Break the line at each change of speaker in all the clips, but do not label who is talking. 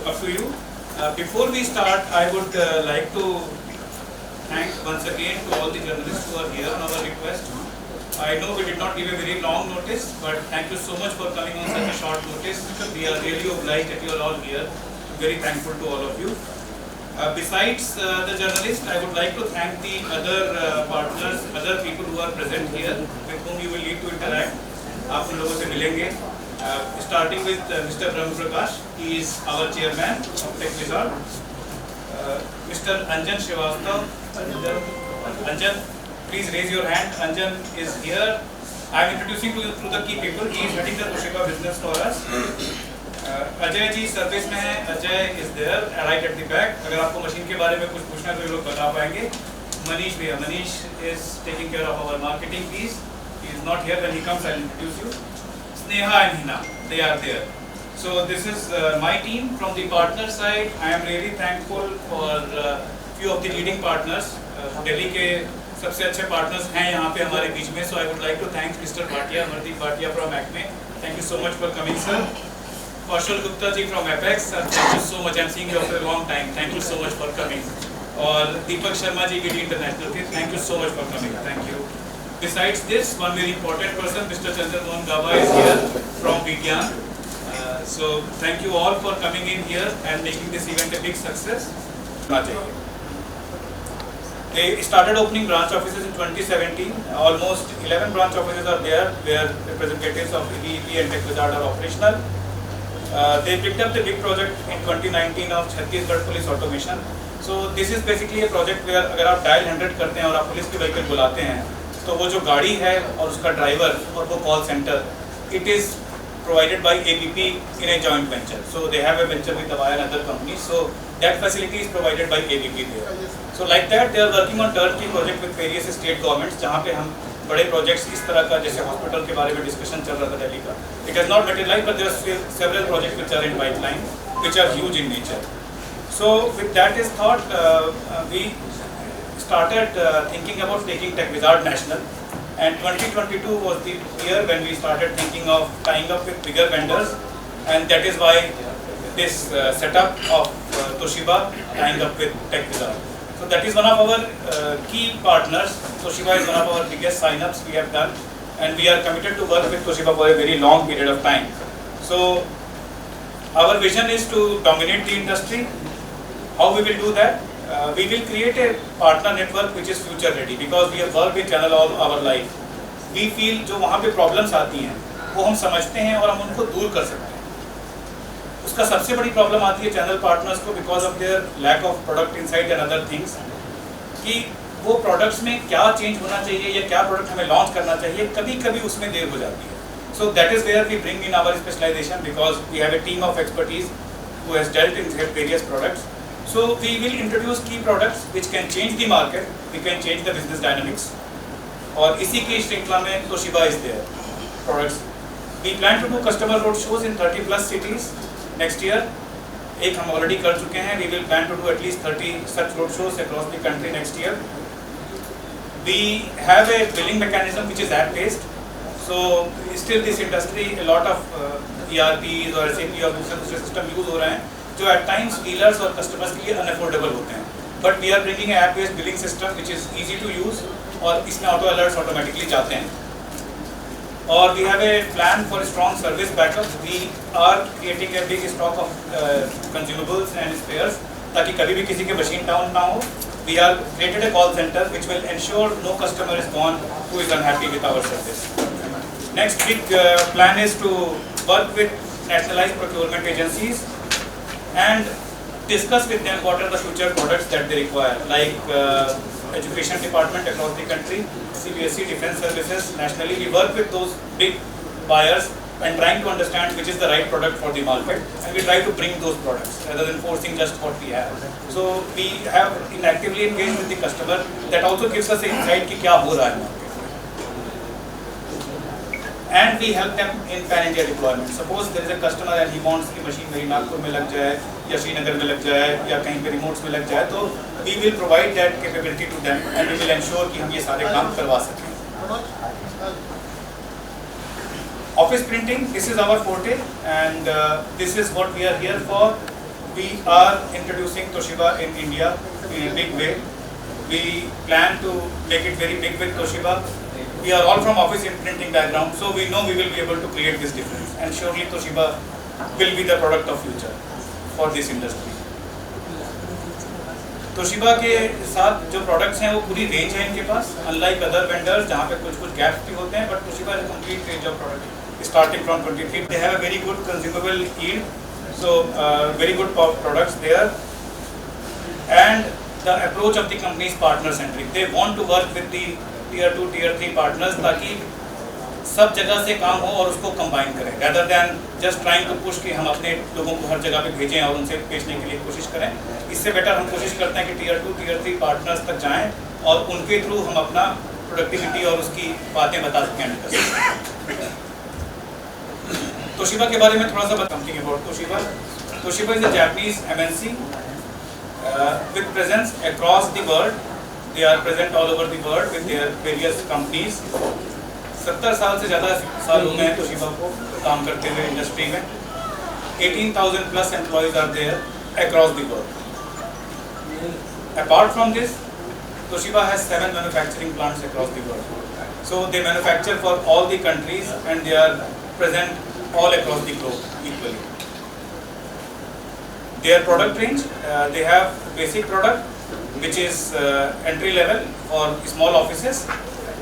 Up to you. Before we start, I would like to thank once again to all the journalists who are here on our request. I know we did not give a very long notice, but thank you so much for coming on such a short notice. We are really obliged that you are all here. I'm very thankful to all of you. Besides the journalists, I would like to thank the other partners, other people who are present here, with whom you will need to interact. आप उन लोगों से मिलेंगे. Starting with Mr. Brahma Prakash, he is our chairman of TechWizard. Mr. Anjan Srivastava. Anjan, please raise your hand. Anjan is here. I am introducing to you through the key people. He is heading the Toshiba business for us. Ajay ji service में है. Ajay is there right at the back. अगर आपको machine के बारे में कुछ पूछना है तो ये लोग बता पाएंगे. Manish भैया, Manish is taking care of our marketing piece. He is not here. When he comes, I will introduce you. Sneha and Hina, they are there. So this is my team from the partner side. I am really thankful for few of the leading partners. Delhi के सबसे अच्छे partners हैं यहाँ पे हमारे बीच में. So I would like to thank Mr. Bhatia, Hardeep Bhatia from Acme. Thank you so much for coming, sir. Kaushal Gupta ji from Apex, sir, thank you so much. I am seeing you after a long time. Thank you so much for coming. और Deepak Sharma ji, VD International, thank you so much for coming. Thank you. Besides this, one very important person, Mr. Chandra Mohan Gaba is here from Vigyan. So thank you all for coming in here and making this event a big success. They started opening branch offices in 2017. Almost 11 branch offices are there where representatives of EEP and TechWizard are operational. They picked up the big project in 2019 of Chhattisgarh Police Automation. So this is basically a project where अगर आप dial 100 करते हैं और आप police के vehicle बुलाते हैं तो वो जो गाड़ी है और उसका ड्राइवर और वो call centre, it is provided by ABP in a joint venture. So they have a venture with Avaya and other companies. So that facility is provided by ABP there. So like that they are working on turnkey project with various state governments जहाँ पे हम बड़े projects इस तरह का जैसे hospital के बारे में डिस्कशन चल रहा था दिल्ली का. It has not materialized, but there are several projects which are in pipeline, which are huge in nature. So with that is thought, we started thinking about taking TechWizard national, and 2022 was the year when we started thinking of tying up with bigger vendors, and that is why this setup of Toshiba tying up with TechWizard. So that is one of our key partners. Toshiba is one of our biggest sign-ups we have done, and we are committed to work with Toshiba for a very long period of time. So our vision is to dominate the industry. How we will do that? We will create a partner network which is future ready, because we have worked with channel all our life. We feel जो वहाँ पे problems आती हैं वो हम समझते हैं और हम उनको दूर कर सकते हैं. उसका सबसे बड़ी problem आती है channel partners को because of their lack of product insight and other things, कि वो products में क्या change होना चाहिए या क्या product हमें launch करना चाहिए, कभी-कभी उसमें देर हो जाती है. So that is where we bring in our specialization, because we have a team of expertise who has dealt in various products. So we will introduce key products which can change the market, we can change the business dynamics. और इसी की श्रृंखला में Toshiba is there. Products. We plan to do customer road shows in 30+ cities next year. एक हम already कर चुके हैं. We will plan to do at least 30 such road shows across the country next year. We have a billing mechanism which is app-based. So still this industry, a lot of ERPs और SAP और दूसरे system use हो रहे हैं जो at times dealers और customers के लिए unaffordable होते हैं. But we are bringing an app-based billing system which is easy to use और इसमें auto alerts automatically जाते हैं. और we have a plan for strong service backup. We are creating a big stock of consumables and spares ताकि कभी भी किसी की machine down ना हो. We have created a call center which will ensure no customer is gone who is unhappy with our service. Next big plan is to work with nationalized procurement agencies and discuss with them what are the future products that they require, like education department across the country, CBSE, defense services. Nationally we work with those big buyers and trying to understand which is the right product for the market, and we try to bring those products rather than forcing just what we have. So we have actively engaged with the customer. That also gives us an insight कि क्या हो रहा है market. And we help them in pan-India deployment. Suppose there is a customer and he wants कि machine मेरी नागपुर में लग जाए या श्रीनगर में लग जाए या कहीं पे remotes में लग जाए, तो we will provide that capability to them and we will ensure कि हम ये सारे काम करवा सकें. Office printing, this is our forte, and this is what we are here for. We are introducing Toshiba in India in a big way. We plan to make it very big with Toshiba. We are all from office printing background, so we know we will be able to create this difference, and surely Toshiba will be the product of future for this industry. Toshiba के साथ जो products हैं वो पूरी range है इनके पास, unlike other vendors जहाँ पे कुछ गैप्स भी होते हैं, but Toshiba is complete range of product starting from 23. They have a very good consumable yield, so very good products there, and the approach of the company is partner centric. They want to work with the tier 2 tier 3 partners ताकि सब जगह से काम हो और उसको combine करें, rather than just trying to push कि हम अपने लोगों को हर जगह पे भेजें और उनसे बेचने के लिए कोशिश करें. इससे बेटर हम कोशिश करते हैं कि टियर 2 टियर 3 पार्टनर्स तक जाएं और उनके थ्रू हम अपना प्रोडक्टिविटी और उसकी बातें बता सकें. तोशिबा के बारे में थोड़ा सा something about Toshiba. Toshiba is a Japanese MNC with presence across the world. They are present all over the world with their various companies. 70 साल से ज़्यादा साल हो गए तोशिबा को काम करते हुए इंडस्ट्री में. 18,000 plus employees are there across the world. Apart from this, Toshiba has 7 manufacturing plants across the world. So they manufacture for all the countries and they are present all across the globe equally. Their product range, they have basic product which is entry level for small offices,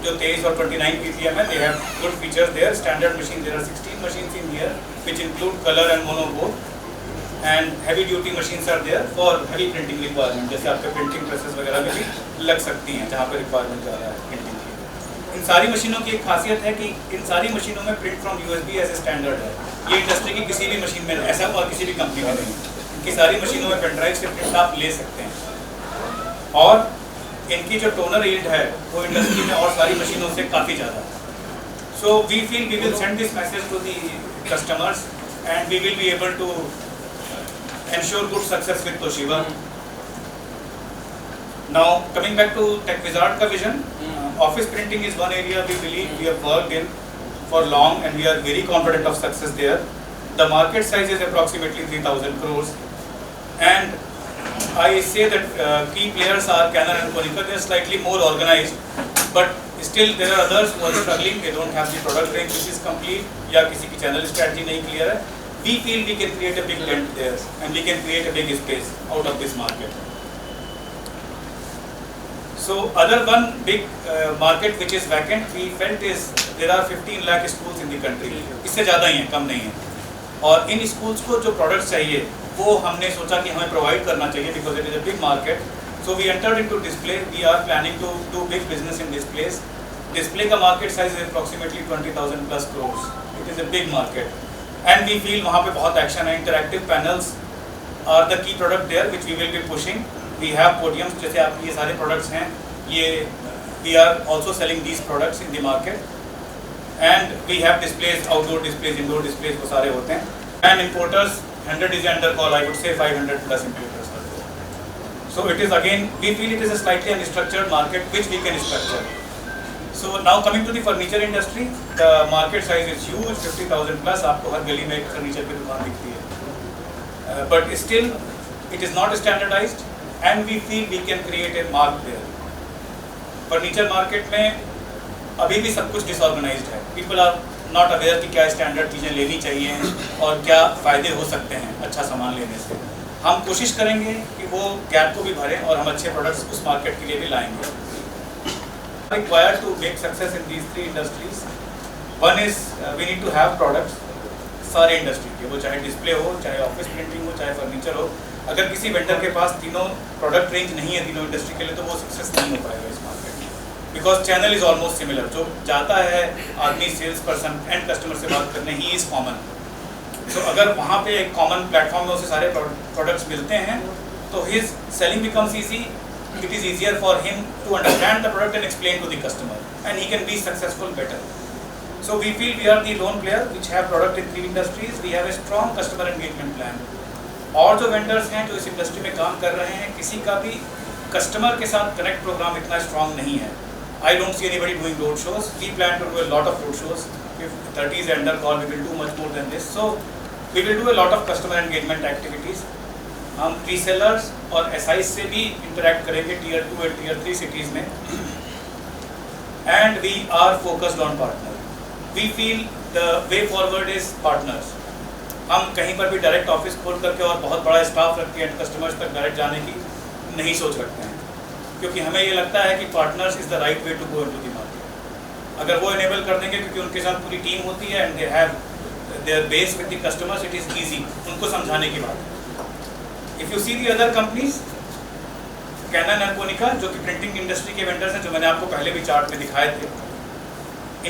जो 23 और 29 ppm है. They have good features there. Standard machine, there are 16 machines in here which include color and mono both, and heavy duty machines are there for heavy printing requirement. जैसे आपके printing presses वगैरह में भी लग सकती हैं जहाँ पे requirement ज़्यादा है printing की. इन सारी मशीनों की एक खासियत है कि इन सारी मशीनों में print from USB ऐसे स्टैंडर्ड है. ये इंडस्ट्री की किसी भी मशीन में ऐसा और किसी भी कंपनी में नहीं. इनकी सारी मशीनों में पेन ड्राइव से प्रिंट आप ले सकते हैं, और इनकी जो टोनर यील्ड है वो इंडस्ट्री में और सारी मशीनों से काफ़ी ज़्यादा है. So we feel we will send this message to the customers and we will be able to ensure good success with Toshiba. Now coming back to Techwizard का vision, office printing is one area we believe we have worked in for long and we are very confident of success there. The market size is approximately 3,000 crores, and I say that key players are Canon and Konica. They are slightly more organized, but still there are others who are struggling. They don't have the product range which is complete, या किसी की channel strategy नहीं clear है. We feel we can create a big dent there, and we can create a big space out of this market. So other one big market which is vacant, we felt is there are 15 lakh schools in the country. इससे ज़्यादा ही है, कम नहीं है. और इन schools को जो products चाहिए वो हमने सोचा कि हमें प्रोवाइड करना चाहिए because it is a big market. So we entered into display. We are planning to do big business in displays. Display का market size is approximately 20,000 plus crores. It is a big market and we feel वहाँ पे बहुत action है. Interactive panels are the key product there which we will be pushing. We have podiums, जैसे आपके ये सारे products हैं, ये we are also selling these products in the market, and we have displays, outdoor displays, indoor displays, वो सारे होते हैं. And importers 100 is under call, I would say 500 plus importers are there. So it is again, we feel it is a slightly unstructured market which we can structure. So now coming to the furniture industry, the market size is huge, 50,000 plus. आपको हर गली में एक furniture की दुकान दिखती है, but still it is not standardized, and we feel we can create a mark there. Furniture market में अभी भी सब कुछ डिसऑर्गेनाइज्ड है. People are नॉट अवेयर कि क्या स्टैंडर्ड चीज़ें लेनी चाहिए और क्या फ़ायदे हो सकते हैं अच्छा सामान लेने से. हम कोशिश करेंगे कि वो गैप को भी भरें और हम अच्छे प्रोडक्ट्स उस मार्केट के लिए भी लाएंगे. Required to make success in these 3 industries. One is we need to have products सारे इंडस्ट्री के, वो चाहे डिस्प्ले हो, चाहे ऑफिस प्रिंटिंग हो, चाहे फर्नीचर हो. अगर किसी वेंडर के पास तीनों प्रोडक्ट रेंज नहीं है तीनों इंडस्ट्री के लिए, तो वो सक्सेस नहीं हो पाएगा इस मार्केट में. Because channel is almost similar. जो जाता है आदमी सेल्स पर्सन एंड कस्टमर से बात करने, ही इज़ कॉमन. सो अगर वहाँ पे एक कॉमन प्लेटफॉर्म में उसे सारे प्रोडक्ट्स मिलते हैं तो his selling becomes easy. It is easier for him to understand the product and explain to the customer, and he can be successful better. So we feel we are the lone player which have product in 3 industries. We have a strong customer engagement plan. और जो vendors हैं जो इस industry में काम कर रहे हैं, किसी का भी कस्टमर के साथ कनेक्ट प्रोग्राम इतना स्ट्रॉन्ग नहीं है. I don't see anybody doing road shows. We plan to do a lot of road shows. if 30 is under call, we will do much more than this. So we will do a lot of customer engagement activities. हम resellers और SIs से भी interact करेंगे tier 2 और tier 3 cities में. And we are focused on partner. We feel the way forward is partners. हम कहीं पर भी डायरेक्ट ऑफिस खोल करके और बहुत बड़ा स्टाफ रख के एंड कस्टमर्स तक डायरेक्ट जाने की नहीं सोच रखते हैं, क्योंकि हमें ये लगता है कि partners is the right way to go into the market. अगर वो इनेबल कर देंगे, क्योंकि उनके साथ पूरी टीम होती है and they have their base with the customers, it is easy उनको समझाने की बात. If you see the other companies, Canon and Konica जो कि प्रिंटिंग इंडस्ट्री के वेंडर्स हैं, जो मैंने आपको पहले भी चार्ट में दिखाए थे,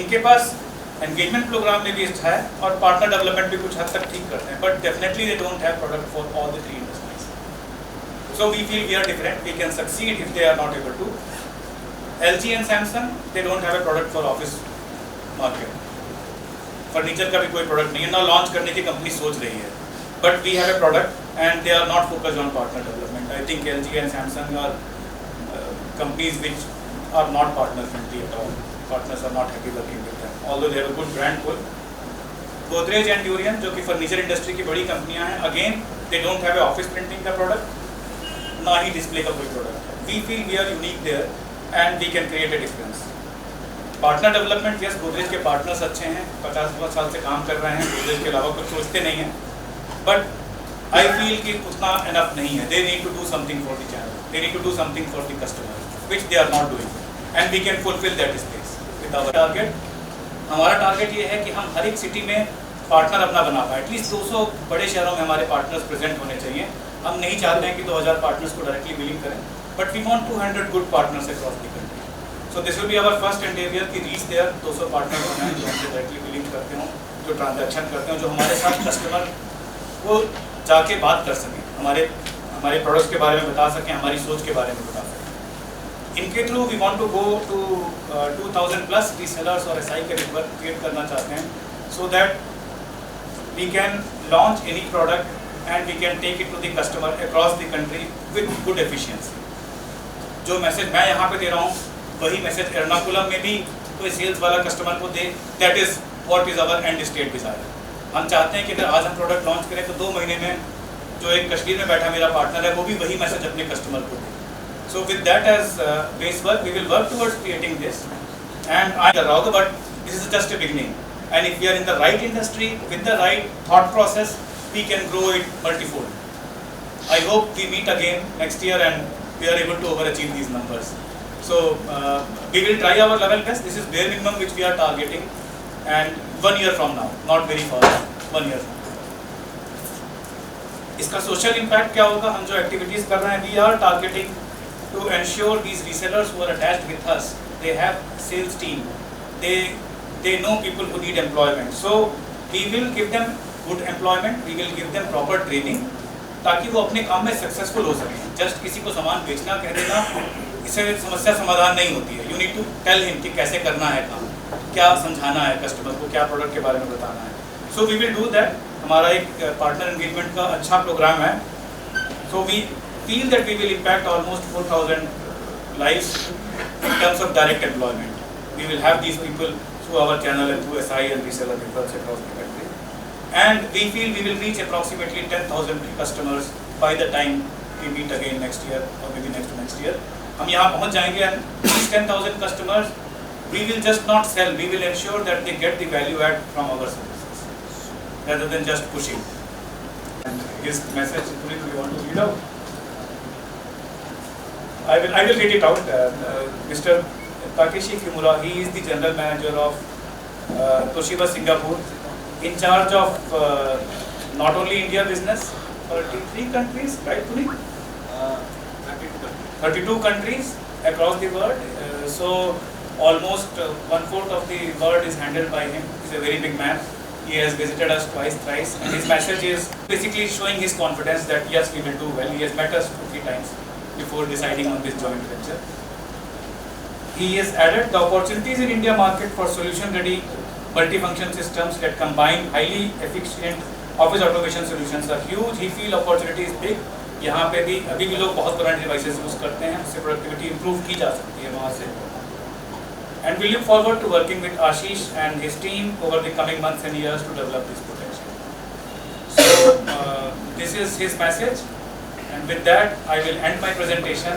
इनके पास एंगेजमेंट प्रोग्राम में भी अच्छा है और पार्टनर डेवलपमेंट भी कुछ हद तक ठीक करते हैं, but definitely they don't have product for all the 3 industries. So we feel we are different, we can succeed if they are not able to. LG and Samsung, they don't have a product for office market. Furniture का भी कोई product नहीं है, ना launch करने की company सोच रही है, but we have a product and they are not focused on partner development. I think LG and Samsung are companies which are not partner friendly at all. Partners are not happy working with them, although they have a good brand pull. Godrej and Durian जो कि furniture industry की बड़ी कंपनियां हैं, again they don't have a office printing का product, ना ही display का कोई प्रोडक्ट है. We feel we are unique there and we can create a difference. Partner development, yes Godrej के पार्टनर्स अच्छे हैं, 50 साल से काम कर रहे हैं, गोदरेज के अलावा कुछ सोचते नहीं हैं, बट I feel कि उतना enough नहीं है. They need to do something for the channel. They need to do something for the customer, which they are not doing, and we can fulfill that space with our target. हमारा target ये है कि हम हर एक city में partner अपना बना पाए. एटलीस्ट 200 बड़े शहरों में हमारे पार्टनर्स प्रेजेंट होने चाहिए. हम नहीं चाहते हैं कि 2000 पार्टनर्स को डायरेक्टली बिलिंग करें, but we want 200 good partners across the country. So this will be our first endeavour कि रीच देयर 200 पार्टनर बनाएं जो हमसे डायरेक्टली बिलिंग करते हों, जो ट्रांजैक्शन करते हों, जो हमारे साथ कस्टमर को जाके बात कर सकें, हमारे प्रोडक्ट्स के बारे में बता सकें, हमारी सोच के बारे में बता सकें. इनके through we want to go to 2000 plus resellers और SI के नेटवर्क क्रिएट करना चाहते हैं, so that we can launch any product and we can take it to the customer across the country with good efficiency. जो message मैं यहाँ पे दे रहा हूँ, वही मैसेज एर्नाकुलम में भी कोई सेल्स वाला कस्टमर को दे. That is what is our end state desire. हम चाहते हैं कि अगर आज हम प्रोडक्ट लॉन्च करें तो 2 महीने में जो एक कश्मीर में बैठा मेरा पार्टनर है, वो भी वही मैसेज अपने कस्टमर को दे. So with that edge base work we will work towards creating this, and I कर रहा हूँ, but this is just a beginning, and if we are in the right industry with the right thought process, we can grow it multifold. I hope we meet again next year and we are able to over achieve these numbers. So we will try our level best. This is bare minimum which we are targeting, and 1 year from now, not very far, 1 year from now. इसका social impact क्या होगा? हम जो activities कर रहे हैं, we are targeting to ensure these resellers who are attached with us, they have sales team, they know people who need employment, so we will give them good employment, we will give them proper training, ताकि वो अपने काम में successful हो सकें. Just किसी को सामान बेचना कह देना, इससे समस्या समाधान नहीं होती है. You need to tell him कि कैसे करना है काम, क्या समझाना है कस्टमर को, क्या प्रोडक्ट के बारे में बताना है. So we will do that. हमारा एक पार्टनर एंगेजमेंट का अच्छा प्रोग्राम है. So we feel that we will impact almost 4000 lives in terms of direct employment. We will have these people through our channel and through SI and reseller networks across the country, and we feel we will reach approximately 10,000 customers by the time we meet again next year और maybe next year. हम यहाँ पहुँच जाएंगे and these 10,000 customers, we will just not sell, we will ensure that they get the value add from our services rather than just pushing. And his message, do you want to read out? I will read it out. Mr. Takeshi Kimura, he is the general manager of Toshiba Singapore, in charge of not only India business, 33 countries, right Puni? 32 countries across the world. So almost 1/4 of the world is handled by him. He's a very big man. He has visited us twice, thrice, and his message is basically showing his confidence that yes, we will do well. He has met us 2-3 times before deciding on this joint venture. He has added the opportunities in India market for solution-ready multifunction systems that combine highly efficient office automation solutions are huge. He feel opportunity is big. यहाँ पे भी अभी भी लोग बहुत पुराने devices use करते हैं, उससे प्रोडक्टिविटी इंप्रूव की जा सकती है वहाँ से. And we look forward to working with Ashish and his team over the coming months and years to develop this potential. So this is his message, and with that I will end my presentation.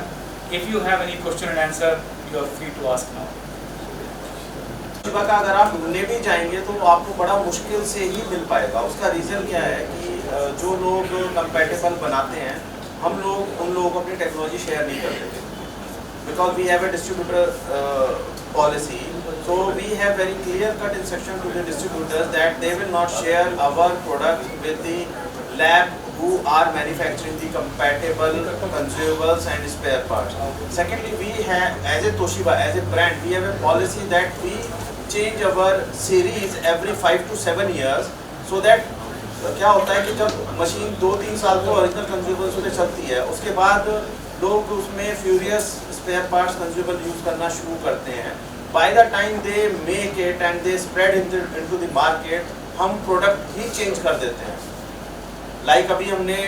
If you have any question and answer, you are free to ask now.
Shiba का अगर आप ढूंढने भी जाएंगे तो आपको बड़ा मुश्किल से ही मिल पाएगा। उसका रीज़न क्या है कि जो लोग कंपैटिबल बनाते हैं, हम लोग उन लोगों को अपनी टेक्नोलॉजी शेयर नहीं करते, because we have a distributor policy. So we have very clear cut instruction to the distributors that they will not share our product with the lab who are manufacturing the compatible consumables and spare parts. Secondly, we have, as a Toshiba, as a brand, we have a policy that we change our series every 5 to 7 years, so that क्या होता है कि जब machine 2-3 साल को original consumables में चलती है, उसके बाद लोग उसमें furious spare parts consumable use करना शुरू करते हैं। By the time they make it and they spread into the market, हम प्रोडक्ट ही चेंज कर देते हैं। लाइक अभी हमने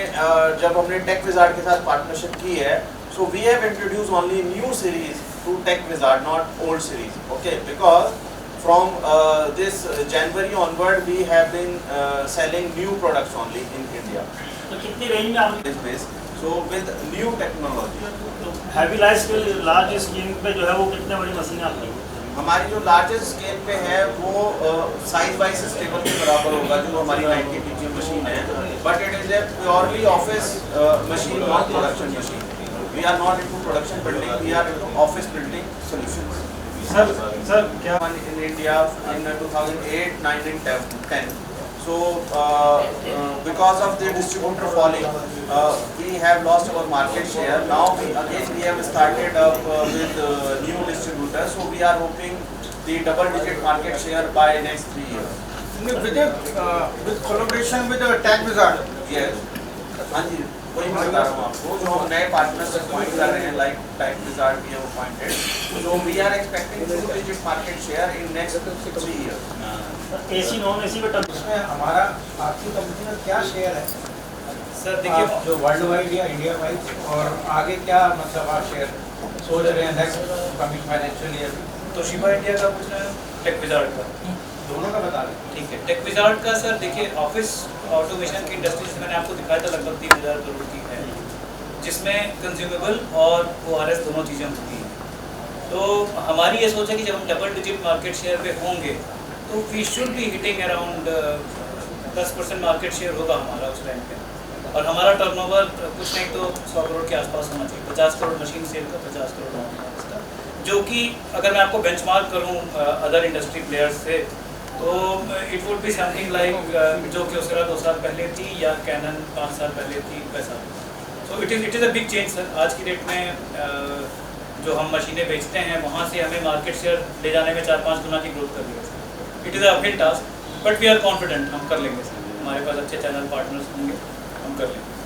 जब हमने टेक विजार्ड के साथ पार्टनरशिप की है, so we have introduce only new series to tech wizard, not old series, okay, because from this January onward we have been selling new products only in India.
तो कितनी range में आप
So with new technology.
तो heavy large scale पे जो है वो कितने बड़ी मशीन आपकी?
हमारी जो लार्जेस्ट स्केल पे है वो साइज वाइज टेबल के बराबर होगा, जो हमारी 90 PG मशीन है, but it is a purely office machine, not production machine. We are not into production building, we are into office building solutions.
Sir क्या
in India in 2008, 9 and 10. So because of the distributor falling, we have lost our market share. Now we have started up with new distributors. So we are hoping the double-digit market share by next 3 years.
with collaboration with Tech Wizard.
Yes. हाँ जी, वही मैं बता रहा हूँ आपको, जो हम नए पार्टनर्स अपॉइंट कर रहे हैं, like tech wizard we have appointed, so we are expecting double-digit market share in next 3 years.
AC non AC पे
इसमें हमारा आपकी कंपनी का क्या शेयर है
सर देखिए,
आप जो वर्ल्ड वाइड या इंडिया वाइड, और आगे क्या मतलब आप शेयर सोच रहे हैं next coming financial year?
Toshiba India का पूछना है, टेक विजार्ड का?
दोनों का बता दें।
ठीक है, टेक विजार्ड का सर देखिए, ऑफिस ऑटोमेशन की इंडस्ट्री जिसमें मैंने आपको दिखाया था लगभग 3000 करोड़ की है, जिसमें कंज्यूमेबल और ORS दोनों चीज़ें होती हैं। तो हमारी ये सोच है कि जब हम डबल डिजिट मार्केट शेयर पे होंगे तो we should be hitting around 10% market share होगा हमारा उस टाइम पे, और हमारा टर्नओवर कुछ नहीं तो 100 करोड़ के आसपास होना चाहिए। 50 करोड़ मशीन सेल का, 50 करोड़ ऑनलाइन का, जो कि अगर मैं आपको बेंचमार्क करूँ अदर इंडस्ट्री प्लेयर्स से, तो it would be something like जो क्योसेरा 2 साल पहले थी या कैनन 5 साल पहले थी, वैसा। So it is a big change sir. आज की डेट में जो हम मशीनें बेचते हैं वहाँ से हमें मार्केट शेयर ले जाने में 4-5 गुना की ग्रोथ कर ली है sir. It is a uphill task, but we are confident हम कर लेंगे सर। हमारे पास अच्छे चैनल पार्टनर्स होंगे, हम कर लेंगे।